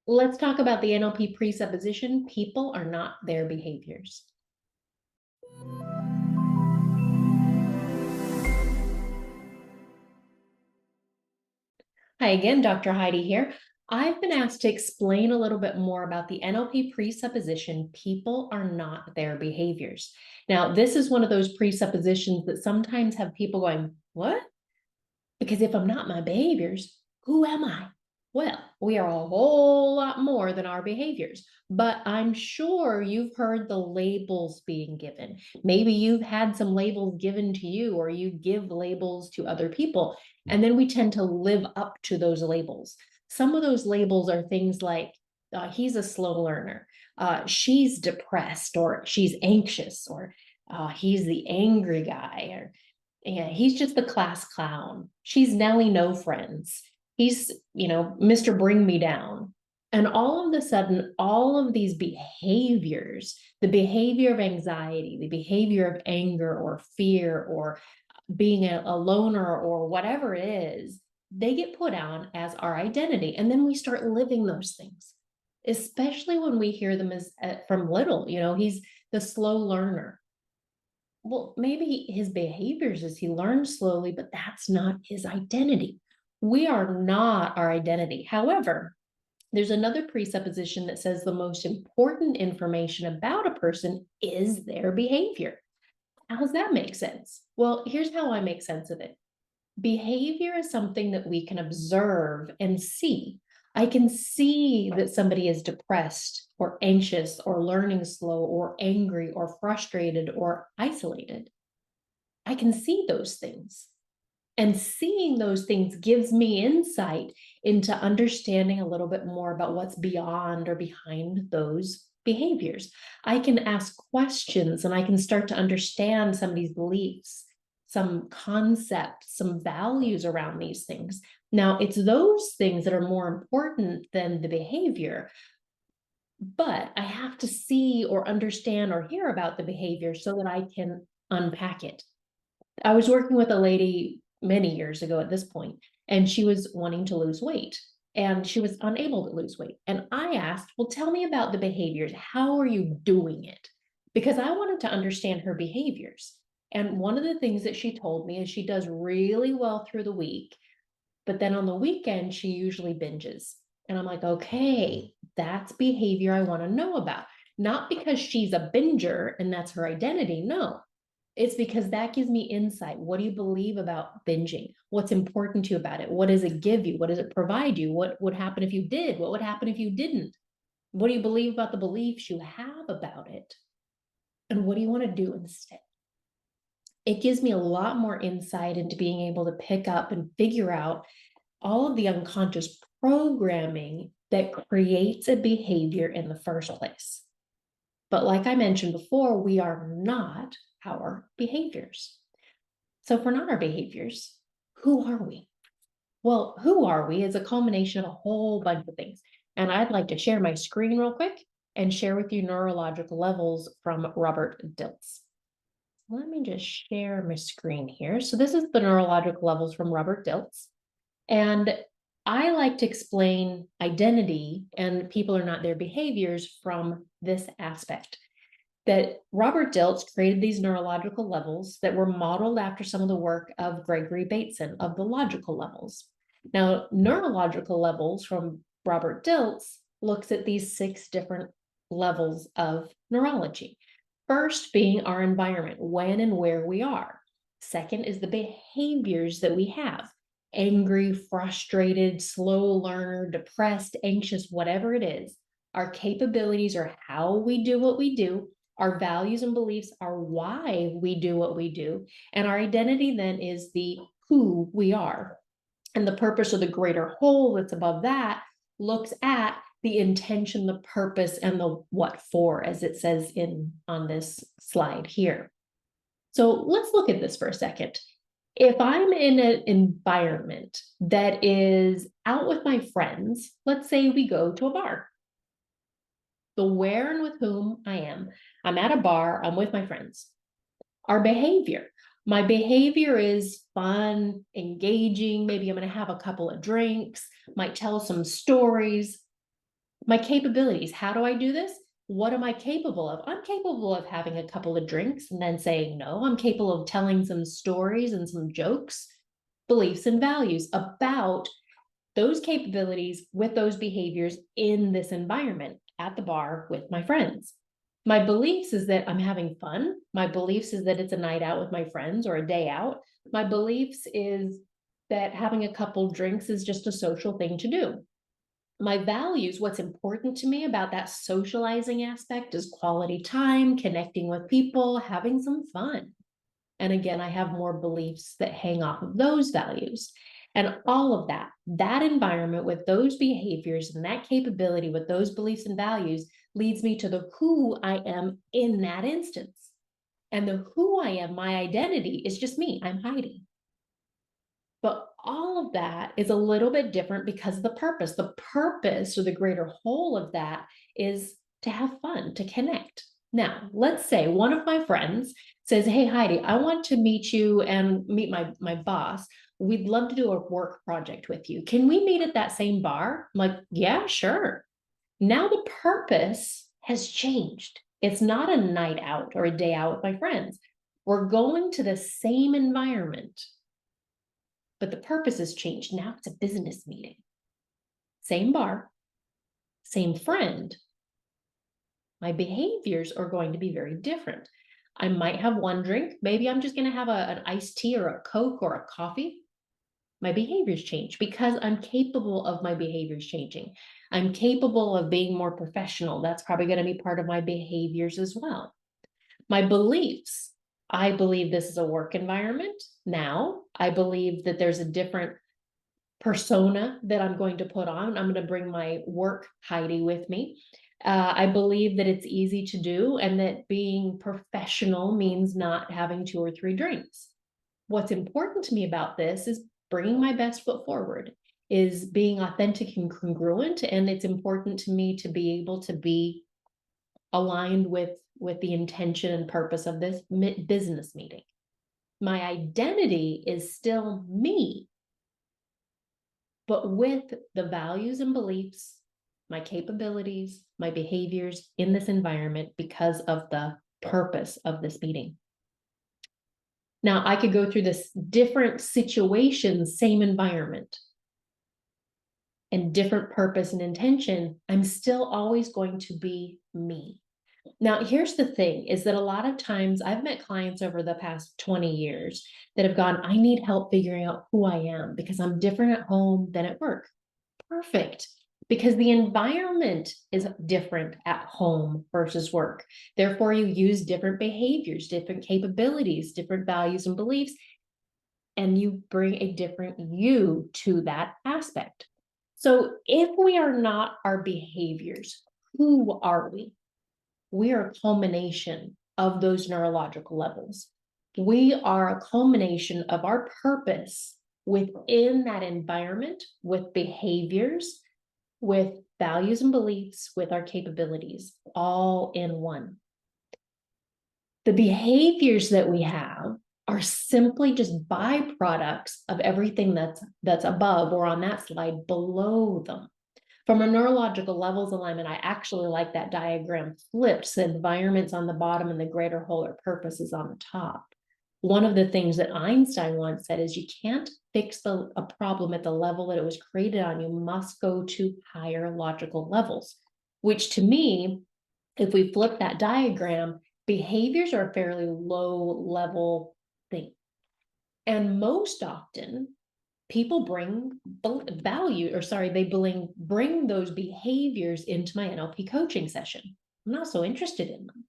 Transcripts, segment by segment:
Let's talk about the NLP presupposition. People are not their behaviors. Hi again, Dr. Heidi here. I've been asked to explain a little bit more about the NLP presupposition, people are not their behaviors. Now, this is one of those presuppositions that sometimes have people going, what? Because if I'm not my behaviors, who am I? Well, we are a whole lot more than our behaviors, but I'm sure you've heard the labels being given. Maybe you've had some labels given to you, or you give labels to other people, and then we tend to live up to those labels. Some of those labels are things like, he's a slow learner, she's depressed, or she's anxious, or he's the angry guy, or yeah, he's just the class clown. She's Nellie No Friends. He's, Mr. Bring Me Down. And all of a sudden, all of these behaviors, the behavior of anxiety, the behavior of anger or fear or being a loner or whatever it is, they get put on as our identity. And then we start living those things, especially when we hear them as from little, he's the slow learner. Well, maybe his behaviors as he learns slowly, but that's not his identity. We are not our identity. However, there's another presupposition that says the most important information about a person is their behavior. How does that make sense? Well, here's how I make sense of it. Behavior is something that we can observe and see. I can see that somebody is depressed or anxious or learning slow or angry or frustrated or isolated. I can see those things. And seeing those things gives me insight into understanding a little bit more about what's beyond or behind those behaviors. I can ask questions and I can start to understand some of these beliefs, some concepts, some values around these things. Now, it's those things that are more important than the behavior, but I have to see or understand or hear about the behavior so that I can unpack it. I was working with a lady many years ago at this point, and she was wanting to lose weight and she was unable to lose weight. And I asked, well, tell me about the behaviors. How are you doing it? Because I wanted to understand her behaviors. And one of the things that she told me is she does really well through the week, but then on the weekend, she usually binges. And I'm like, okay, that's behavior I want to know about. Not because she's a binger and that's her identity. No, it's because that gives me insight. What do you believe about binging? What's important to you about it? What does it give you? What does it provide you? What would happen if you did? What would happen if you didn't? What do you believe about the beliefs you have about it? And what do you want to do instead? It gives me a lot more insight into being able to pick up and figure out all of the unconscious programming that creates a behavior in the first place. But like I mentioned before, we are not our behaviors. So if we're not our behaviors, who are we? Well, who are we is a culmination of a whole bunch of things. And I'd like to share my screen real quick and share with you neurological levels from Robert Dilts. Let me just share my screen here. So this is the neurological levels from Robert Dilts. And I like to explain identity and people are not their behaviors from this aspect. That Robert Dilts created these neurological levels that were modeled after some of the work of Gregory Bateson of the logical levels. Now, neurological levels from Robert Dilts looks at these 6 different levels of neurology. First being our environment, when and where we are. Second is the behaviors that we have. Angry, frustrated, slow learner, depressed, anxious, whatever it is. Our capabilities are how we do what we do. Our values and beliefs are why we do what we do. And our identity then is the who we are. And the purpose of the greater whole that's above that looks at the intention, the purpose, and the what for, as it says on this slide here. So let's look at this for a second. If I'm in an environment that is out with my friends, let's say we go to a bar. The where and with whom I am. I'm at a bar, I'm with my friends. Our behavior. My behavior is fun, engaging. Maybe I'm going to have a couple of drinks, might tell some stories. My capabilities, how do I do this? What am I capable of? I'm capable of having a couple of drinks and then saying no. I'm capable of telling some stories and some jokes, beliefs and values about those capabilities with those behaviors in this environment at the bar with my friends. My beliefs is that I'm having fun. My beliefs is that it's a night out with my friends or a day out. My beliefs is that having a couple drinks is just a social thing to do. My values, what's important to me about that socializing aspect is quality time, connecting with people, having some fun. And again, I have more beliefs that hang off of those values. And all of that, that environment with those behaviors and that capability with those beliefs and values leads me to the who I am in that instance. And the who I am, my identity is just me. I'm Heidi. But all of that is a little bit different because of the purpose. The purpose or the greater whole of that is to have fun, to connect. Now, let's say one of my friends says, "Hey, Heidi, I want to meet you and meet my boss. We'd love to do a work project with you. Can we meet at that same bar?" I'm like, "Yeah, sure." Now the purpose has changed. It's not a night out or a day out with my friends. We're going to the same environment, but the purpose has changed. Now it's a business meeting. Same bar, same friend. My behaviors are going to be very different. I might have one drink. Maybe I'm just going to have an iced tea or a Coke or a coffee. My behaviors change because I'm capable of my behaviors changing. I'm capable of being more professional. That's probably going to be part of my behaviors as well. My beliefs. I believe this is a work environment. Now, I believe that there's a different persona that I'm going to put on. I'm going to bring my work Heidi with me. I believe that it's easy to do and that being professional means not having two or three drinks. What's important to me about this is bringing my best foot forward, is being authentic and congruent. And it's important to me to be able to be aligned with the intention and purpose of this business meeting. My identity is still me, but with the values and beliefs, my capabilities, my behaviors in this environment because of the purpose of this meeting. Now, I could go through this different situations, same environment, and different purpose and intention. I'm still always going to be me. Now, here's the thing is that a lot of times I've met clients over the past 20 years that have gone, I need help figuring out who I am because I'm different at home than at work. Perfect. Because the environment is different at home versus work. Therefore, you use different behaviors, different capabilities, different values and beliefs, and you bring a different you to that aspect. So if we are not our behaviors, who are we? We are a culmination of those neurological levels. We are a culmination of our purpose within that environment with behaviors, with values and beliefs, with our capabilities, all in one. The behaviors that we have are simply just byproducts of everything that's above or on that slide below them. From a neurological levels alignment, I actually like that diagram flipped. So the environment's on the bottom and the greater whole or purpose is on the top. One of the things that Einstein once said is you can't fix a problem at the level that it was created on. You must go to higher logical levels, which to me, if we flip that diagram, behaviors are a fairly low level thing. And most often, people bring value, or sorry, they bring those behaviors into my NLP coaching session. I'm not so interested in them.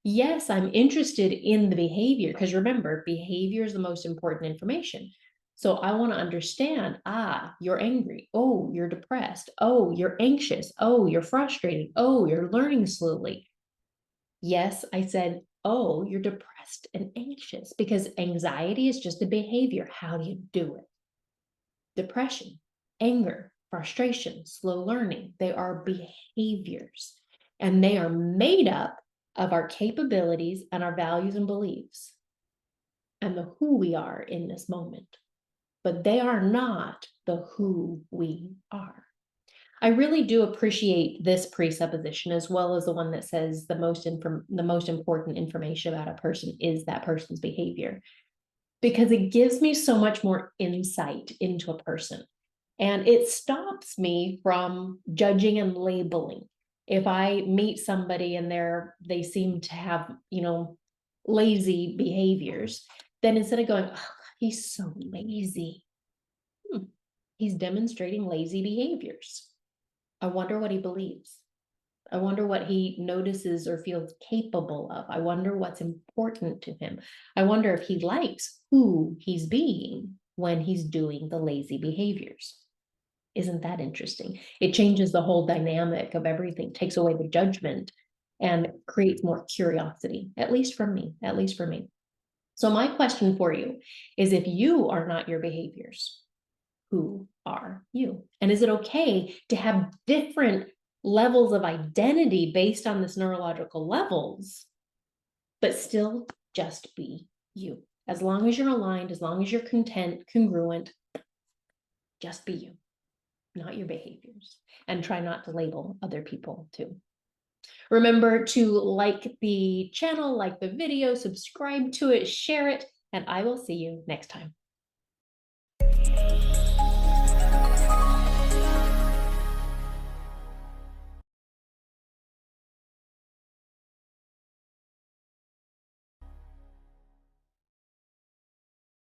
Yes, I'm interested in the behavior because remember, behavior is the most important information. So I want to understand, you're angry. Oh, you're depressed. Oh, you're anxious. Oh, you're frustrated. Oh, you're learning slowly. Yes, I said, oh, you're depressed and anxious because anxiety is just a behavior. How do you do it? Depression, anger, frustration, slow learning. They are behaviors and they are made up of our capabilities and our values and beliefs and the who we are in this moment. But they are not the who we are. I really do appreciate this presupposition as well as the one that says the most important information about a person is that person's behavior, because it gives me so much more insight into a person. And it stops me from judging and labeling. If I meet somebody and they seem to have, lazy behaviors, then instead of going, oh, he's so lazy, he's demonstrating lazy behaviors. I wonder what he believes. I wonder what he notices or feels capable of. I wonder what's important to him. I wonder if he likes who he's being when he's doing the lazy behaviors. Isn't that interesting? It changes the whole dynamic of everything, takes away the judgment and creates more curiosity, at least for me, at least for me. So my question for you is, if you are not your behaviors, who are you? And is it okay to have different levels of identity based on this neurological levels, but still just be you? As long as you're aligned, as long as you're content, congruent, just be you, not your behaviors, and try not to label other people too. Remember to like the channel, like the video, subscribe to it, share it, and I will see you next time.